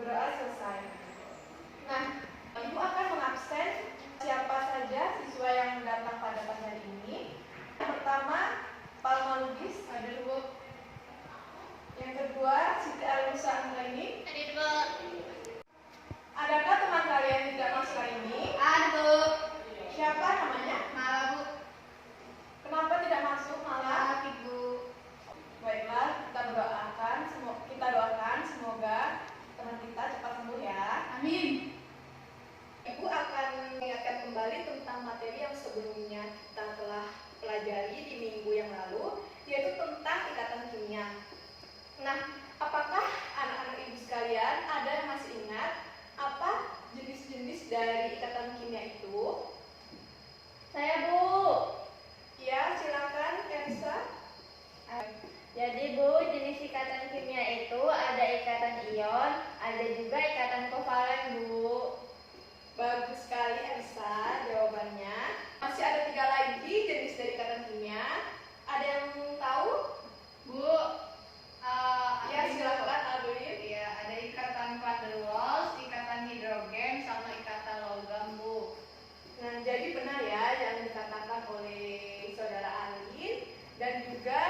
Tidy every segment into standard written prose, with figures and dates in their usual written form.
Berdoa selesai. Nah, Ibu akan mengabsen siapa saja siswa yang datang pada pagi hari ini. Yang pertama, Palma Lubis. Ada dua. Yang kedua, Siti Alusa Anggraini. Ada dua. Adakah teman kalian yang tidak masuk hari ini? Ada, Bu. Siapa namanya? Malah, Bu. Kenapa tidak masuk malah? Ibu. Baiklah, kita doakan semoga teman kita cepat sembuh ya. Amin. Ibu akan mengingatkan kembali tentang materi yang sebelumnya kita telah pelajari di minggu yang lalu, yaitu tentang ikatan kimia. Nah, apakah anak-anak ibu sekalian ada yang masih ingat apa jenis-jenis dari ikatan kimia itu? Saya, Bu. Ya, silakan Elsa. Jadi, Bu, jenis ikatan kimia itu ada ikatan ion, ada juga ikatan kovalen, Bu. Bagus sekali Elsa jawabannya. Masih ada 3 lagi jenis dari ikatan kimia. Ada yang tahu? Bu, Ya, silakan Alvin. ya, ada ikatan van der Waals, ikatan hidrogen, sama ikatan logam, Bu. Nah, jadi benar ya yang dikatakan oleh saudara Alin dan juga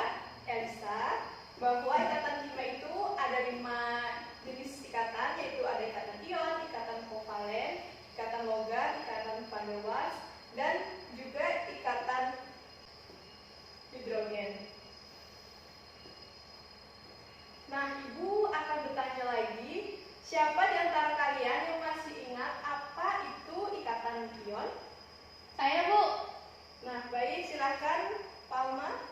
Elsa bahwa ikatan kimia itu ada 5 jenis ikatan, yaitu ada ikatan ion, ikatan kovalen, ikatan logam, ikatan van der Waals, dan juga ikatan hidrogen. Nah, Ibu akan bertanya lagi, siapa di antara kalian yang masih ingat apa itu ikatan ion? Saya, Bu. Nah, baik, silakan Palma.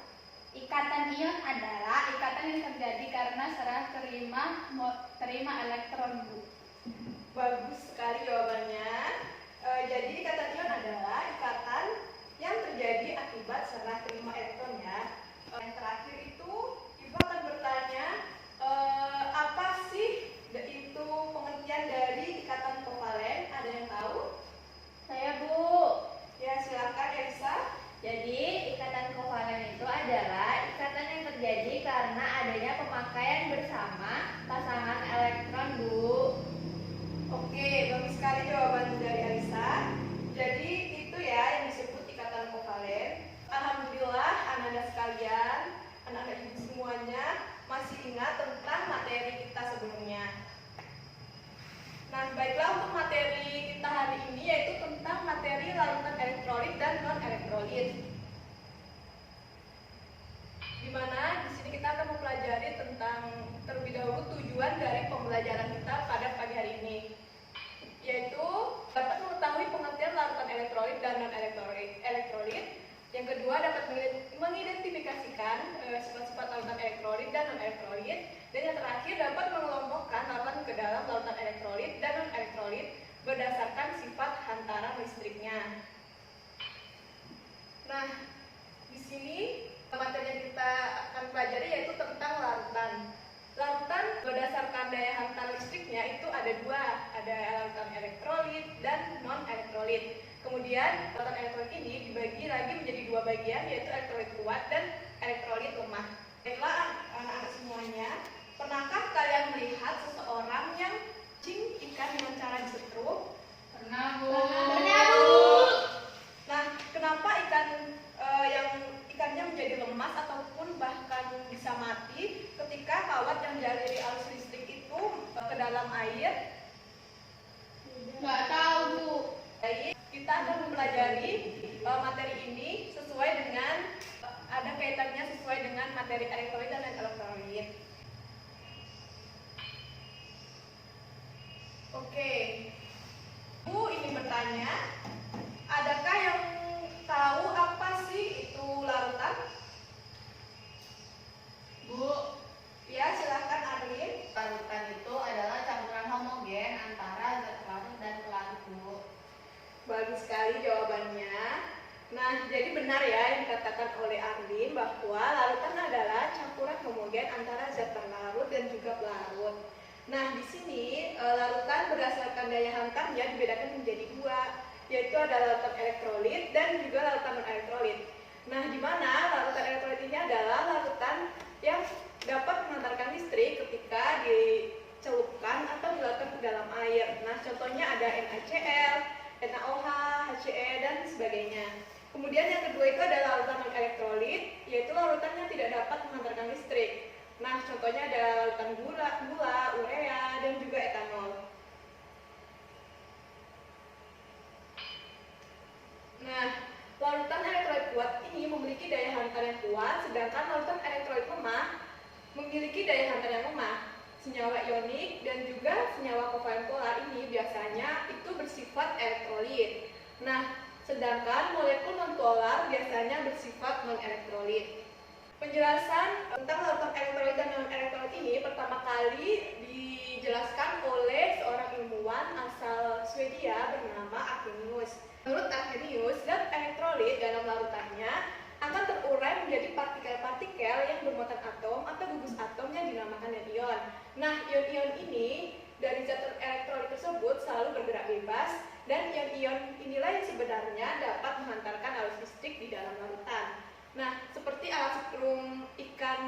Ikatan ion adalah ikatan yang terjadi karena serah terima elektron, Bu. Bagus sekali jawabannya. Jadi ikatan ion adalah ikatan yang terjadi akibat serah terima elektron ya. Yang terakhir itu Ibu akan bertanya, apa sih itu pengertian dari ikatan kovalen? Ada yang tahu? Saya, Bu. Ya, silakan Elsa. Jadi, ikatan kovalen itu adalah ikatan yang terjadi karena adanya pemakaian bersama pasangan elektron, Bu. Oke, bagus sekali jawaban dari Elsa. Jadi itu ya yang disebut ikatan kovalen. Alhamdulillah anak-anak sekalian, anak-anak ibu semuanya masih ingat tentang materi kita sebelumnya. Nah, baiklah untuk materi kita hari ini yaitu tentang materi larutan elektrolit dan non-elektrolit. Di mana di sini kita akan mempelajari tentang terlebih dahulu tujuan dari pembelajaran kita pada pagi hari ini, yaitu dapat mengetahui pengertian larutan elektrolit dan non-elektrolit. Yang kedua, dapat mengidentifikasikan sifat-sifat larutan elektrolit dan non-elektrolit. Dan yang terakhir, dapat mengelompokkan larutan ke dalam larutan elektrolit dan non-elektrolit berdasarkan sifat hantaran listriknya. Nah, di sini materi yang kita akan pelajari yaitu tentang larutan. Larutan berdasarkan daya hantar listriknya itu ada 2, ada larutan elektrolit dan non-elektrolit. Kemudian larutan elektrolit ini dibagi lagi menjadi 2 bagian, yaitu elektrolit kuat dan elektrolit lemah. Baiklah anak-anak semuanya, pernahkah kalian melihat seseorang yang mancing ikan dengan cara disetrum? Pernah, Bu. Pernah, Bu. Nah, kenapa ikannya menjadi lemas ataupun bahkan bisa mati ketika kawat yang dialiri arus listrik itu ke dalam air? Nggak tahu, Bu. Jadi kita akan mempelajari materi ini sesuai dengan ada kaitannya sesuai dengan materi elektrolit dan elektrolit. Oke, Bu ingin bertanya, adakah yang tahu apa sih itu larutan? Bu, Ya, silahkan Arlin. larutan itu adalah campuran homogen antara zat larut dan pelarut, Bu. Bagus sekali jawabannya. Nah, jadi benar ya yang dikatakan oleh Arlin bahwa larutan adalah campuran homogen antara zat terlarut dan juga pelarut. Nah, di sini larutan berdasarkan daya hantarnya dibedakan menjadi 2, yaitu ada larutan elektrolit dan juga larutan non-elektrolit. Nah, di mana larutan elektrolit ini adalah larutan yang dapat mengantarkan listrik ketika dicelupkan atau dilakukan contohnya ada larutan gula, urea, dan juga etanol. Nah, larutan elektrolit kuat ini memiliki daya hantar yang kuat, sedangkan larutan elektrolit lemah memiliki daya hantar yang lemah. Senyawa ionik dan juga senyawa kovalen polar ini biasanya itu bersifat elektrolit. Nah, sedangkan molekul nonpolar biasanya bersifat non-elektrolit. Penjelasan tentang larutan elektrolit dan non-elektrolit ini pertama kali dijelaskan oleh seorang ilmuwan asal Swedia bernama Arrhenius. Menurut Arrhenius, zat elektrolit dalam larutannya akan terurai menjadi partikel-partikel yang bermuatan atom atau gugus atom yang dinamakan ion. Nah, ion-ion ini dari zat elektrolit tersebut selalu bergerak bebas, dan ion-ion inilah yang sebenarnya dapat menghantarkan arus listrik di dalam larutan. Nah, seperti alat setrum ikan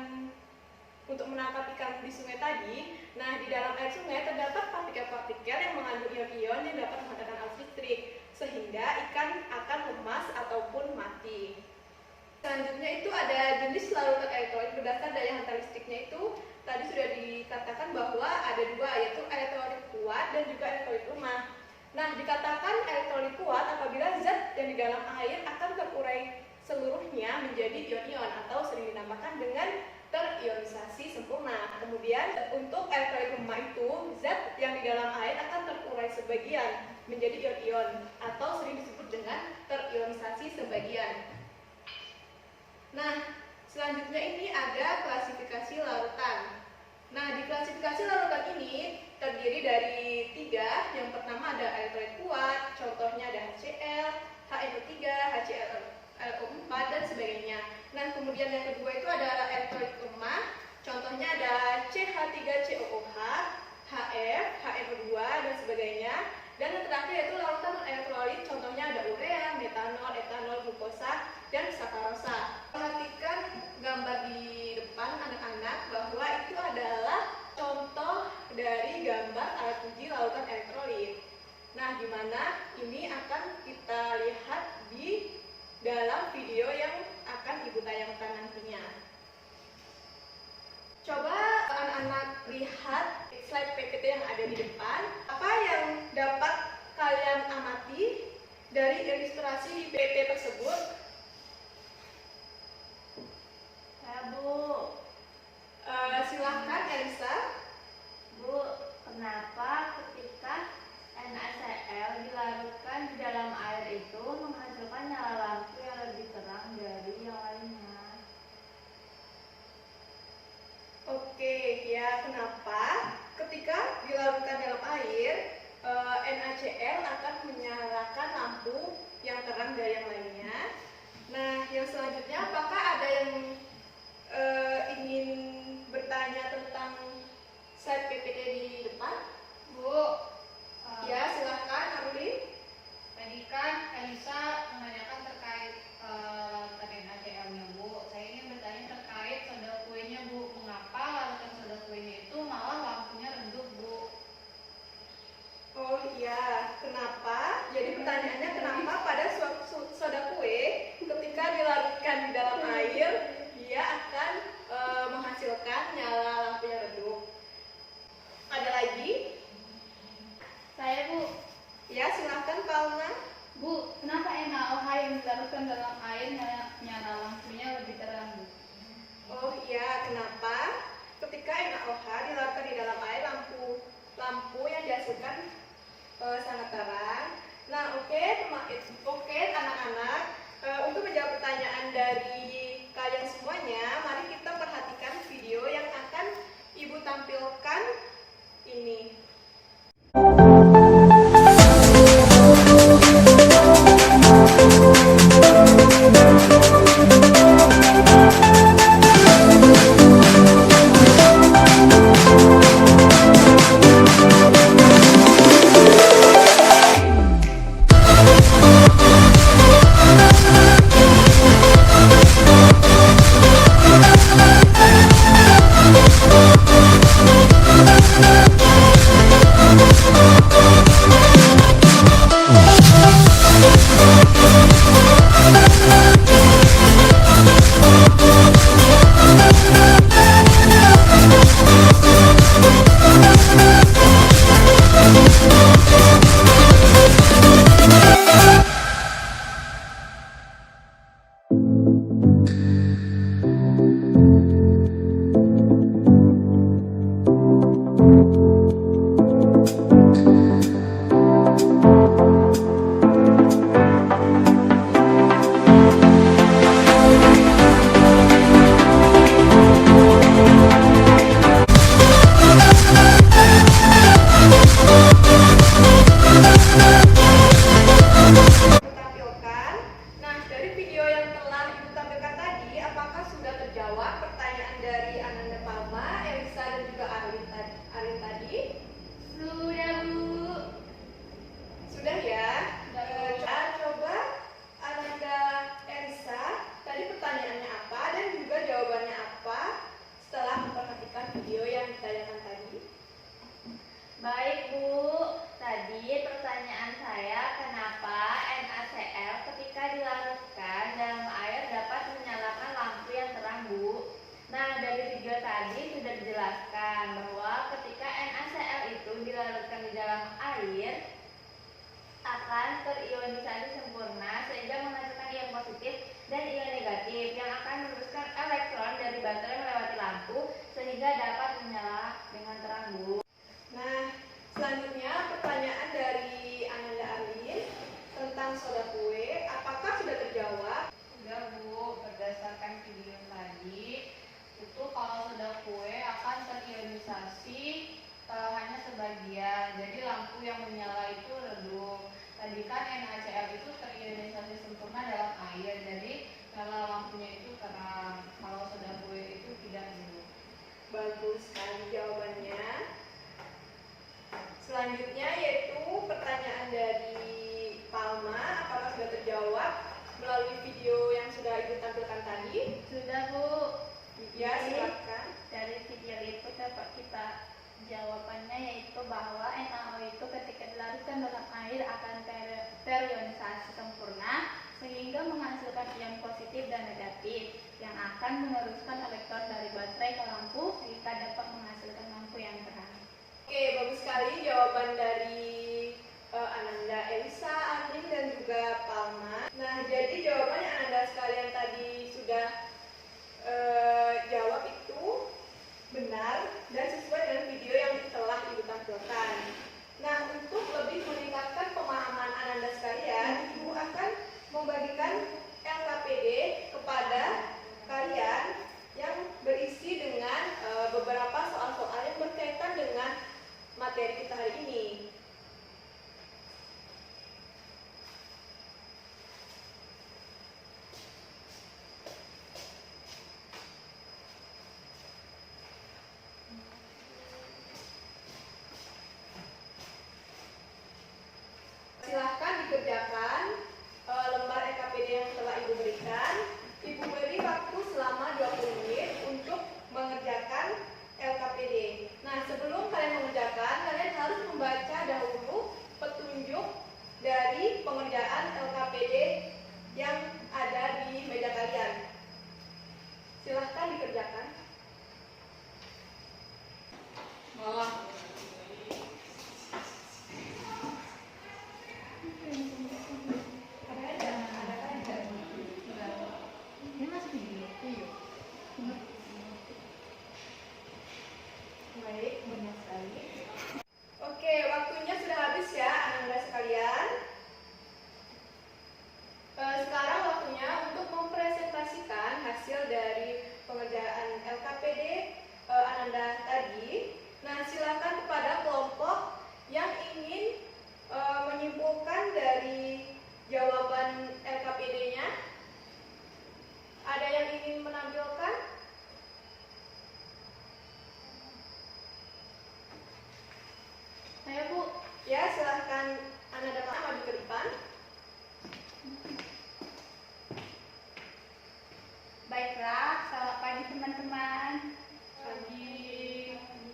untuk menangkap ikan di sungai tadi, nah di dalam air sungai terdapat partikel-partikel yang mengandung ion-ion yang dapat menghantarkan arus listrik, sehingga ikan akan lemas ataupun mati. Selanjutnya itu ada jenis larutan elektrolit berdasar daya hantar listriknya itu tadi sudah dikatakan bahwa ada dua, yaitu elektrolit kuat dan juga elektrolit lemah. Nah, dikatakan elektrolit kuat apabila zat yang di dalam air akan terurai seluruhnya menjadi ion-ion atau sering dinamakan dengan terionisasi sempurna. Kemudian untuk elektrolit lemah itu zat yang di dalam air akan terurai sebagian menjadi ion-ion atau sering disebut dengan terionisasi sebagian. Nah, selanjutnya ini ada klasifikasi larutan. Nah, di klasifikasi larutan ini terdiri dari 3. Yang pertama ada elektrolit kuat, contohnya ada HCl, HNO3, HClO4, dan sebagainya. Nah, kemudian yang kedua itu ada elektrolit lemah, contohnya ada CH3COOH, HF, HNO2, dan sebagainya. Dan yang terakhir yaitu larutan non-elektrolit, contohnya ada urea, metanol, etanol, glukosa, dan sakarosa. Perhatikan gambar di depan anak-anak bahwa itu adalah contoh dari gambar alat uji larutan elektrolit. Nah, di mana ini akan kita lihat di dalam video yang akan Ibu tayangkan nantinya. Coba anak-anak lihat slide PPT yang ada di depan. Apa yang dapat kalian amati dari ilustrasi di PPT tersebut? Bu, Silahkan Elisa. Bu, kenapa ketika NaCl dilarutkan di dalam air itu menghasilkan nyala lampu yang lebih terang dari yang lainnya? Oke, ya kenapa? Ketika dilarutkan dalam air, NaCl akan menyalakan lampu yang terang dari yang lainnya. Nah, yang selanjutnya apakah ada yang ingin bertanya tentang slide PPT di depan? Bu, Ya, silahkan Aruli. tadi kan Elisa menanyakan terkait larutan NaCl-nya, Bu. Saya ingin bertanya terkait soda kuenya, Bu. Mengapa larutan soda kuenya itu malah lampunya redup, Bu? Oh iya, kenapa? Jadi pertanyaannya kenapa pada soda kue ketika dilarutkan di dalam air dia akan menghasilkan nyala lampu yang redup? Ada lagi? Saya, Bu. Ya, silahkan Palna. Bu, kenapa NaOH yang dilarutkan dalam air nyala lampunya lebih terang, Bu? Oh iya, kenapa? Ketika NaOH dilarutkan di dalam air, lampu yang dihasilkan sangat terang. Nah, oke anak-anak, untuk menjawab pertanyaan dari kalian semuanya, mari kita perhatikan video yang akan Ibu tampilkan ini. sebagian. Jadi lampu yang menyala itu redup. Tadi kan NaCl itu terionisasi sempurna dalam air, jadi nyala lampunya itu terang. Kalau soda kue itu tidak redup. Bagus sekali jawabannya. Selanjutnya yaitu pertanyaan dari Palma. Apakah sudah terjawab melalui video yang sudah Ibu tampilkan tadi? Sudah Bu. Ya, Jadi, silakan. dari video itu dapat kita jawabannya yaitu bahwa NaO itu ketika dilarutkan dalam air akan terionisasi sempurna sehingga menghasilkan ion positif dan negatif yang akan meneruskan elektron dari baterai ke lampu sehingga dapat menghasilkan lampu yang terang. Oke, bagus sekali jawaban dari Ananda, Elisa, Andin, dan juga Palma. Nah, jadi jawaban yang Ananda sekalian tadi sudah jawab itu benar dan sesuai dengan video yang telah Ibu tampilkan. Nah, untuk lebih meningkatkan pemahaman Ananda sekalian, Ibu akan membagikan LKPD kepada kalian yang berisi dengan beberapa soal-soal yang berkaitan dengan materi kita hari ini. Silahkan dikerjakan lembar EKPD yang telah Ibu berikan. Ibu beri waktu selama 20 menit untuk mengerjakan LKPD. Nah, sebelum kalian mengerjakan, kalian harus membaca dahulu petunjuk dari pengerjaan LKPD yang ada di meja kalian. Silahkan dikerjakan. Ini masih video. Iya. Baik, benar sekali. Oke, waktunya sudah habis ya, Ananda sekalian. Sekarang waktunya untuk mempresentasikan hasil dari pengerjaan LKPD Ananda tadi. Nah, silakan kepada kelompok yang ingin menyimpulkan dari jawaban LKPD-nya. Ada yang ingin menampilkan? Saya Bu. Ya, silahkan Ananda maju ke depan. Baiklah, selamat pagi teman-teman. Pagi.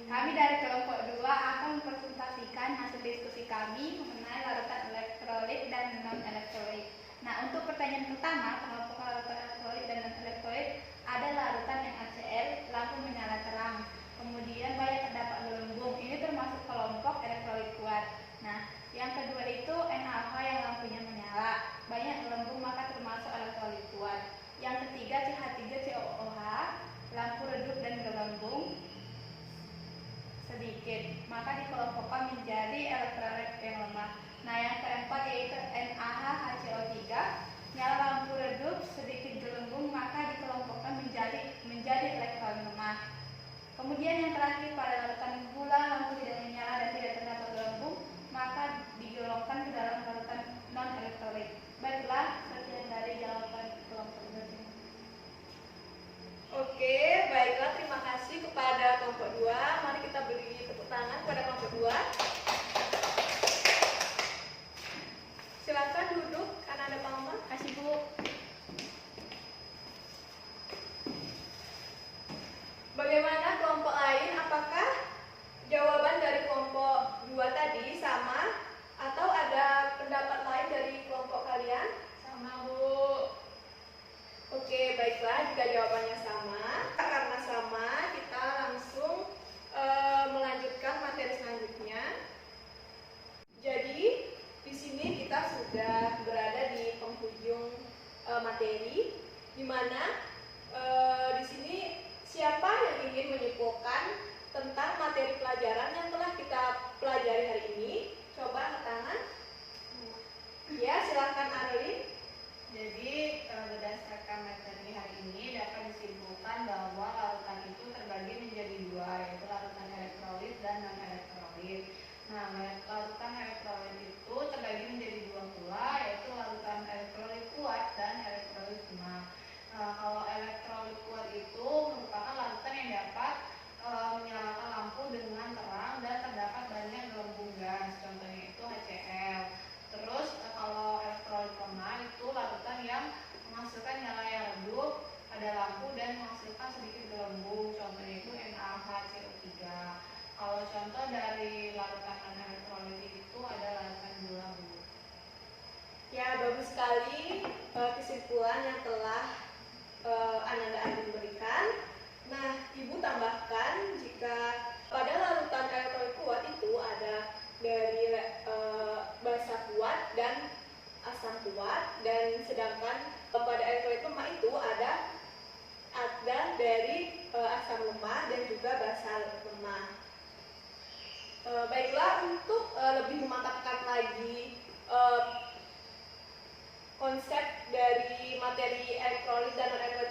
Kami dari kelompok 2 akan mempresentasikan hasil diskusi kami mengenai larutan elektrolit dan non-elektrolit. Nah, untuk pertanyaan pertama, kelompok larutan elektrolit dan non-elektrolit ada larutan NaCl, lampu menyala terang. Kemudian banyak terdapat gelembung, ini termasuk kelompok elektrolit kuat. Nah, yang kedua itu NaOH yang lampunya menyala, banyak gelembung maka termasuk elektrolit kuat. Yang ketiga CH3COOH, lampu redup dan gelembung sedikit, maka dikelompokkan menjadi elektrolit yang lemah. Nah, yang keempat yaitu NaHCO3, nyala lampu redup sedikit gelembung maka dikelompokkan menjadi elektron lemah. Kemudian yang terakhir pada larutan gula lampu tidak menyala dan tidak terdapat gelembung maka digolongkan ke dalam larutan non-elektrolit. Baiklah, sekian dari jawaban kelompok ini. Oke, baiklah, terima kasih kepada kelompok 2. Mari kita beri tepuk tangan kepada kelompok 2. Silakan duduk karena ada Palma. Kasih Bu. Bagaimana kelompok lain? Apakah Nah, larutan elektrolit itu terbagi menjadi dua pula, yaitu larutan elektrolit kuat dan elektrolit lemah. Nah, kalau elektrolit kuat itu merupakan larutan yang dapat menyalakan lampu dengan terang dan terdapat banyak gelembung gas, contohnya itu HCl. Terus kalau elektrolit lemah itu larutan yang menghasilkan nyala yang redup pada lampu dan menghasilkan sedikit gelembung, contohnya itu NaHCO3. Kalau contoh dari larutan non-elektrolit itu ada larutan gula, Bu. Ya, bagus sekali kesimpulan yang telah Ananda Andin berikan. Nah, Ibu tambahkan jika pada larutan elektrolit kuat itu ada dari basa kuat dan asam kuat, dan sedangkan pada elektrolit lemah itu ada dari asam lemah dan juga basa lemah. Baiklah, untuk lebih memantapkan lagi konsep dari materi elektrolit dan non-elektrolit